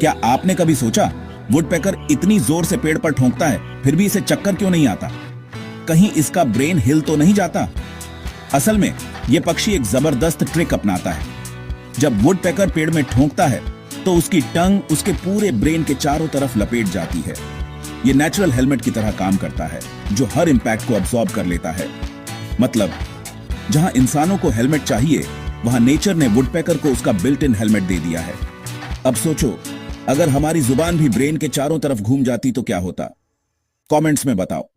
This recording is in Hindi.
क्या आपने कभी सोचा वुडपेकर इतनी जोर से पेड़ पर ठोंकता है फिर भी इसे चक्कर क्यों नहीं आता? कहीं इसका ब्रेन हिल तो नहीं जाता? असल में यह पक्षी एक जबरदस्त ट्रिक अपनाता है। जब वुडपेकर पेड़ में ठोंकता है तो उसकी टंग उसके पूरे ब्रेन के चारों तरफ लपेट जाती है। यह नेचुरल हेलमेट की तरह काम करता है जो हर इंपैक्ट को अब्सॉर्ब कर लेता है। मतलब जहां इंसानों को हेलमेट चाहिए वहां नेचर ने वुडपेकर को उसका बिल्ट इन हेलमेट दे दिया है। अब सोचो, अगर हमारी जुबान भी ब्रेन के चारों तरफ घूम जाती तो क्या होता? कमेंट्स में बताओ।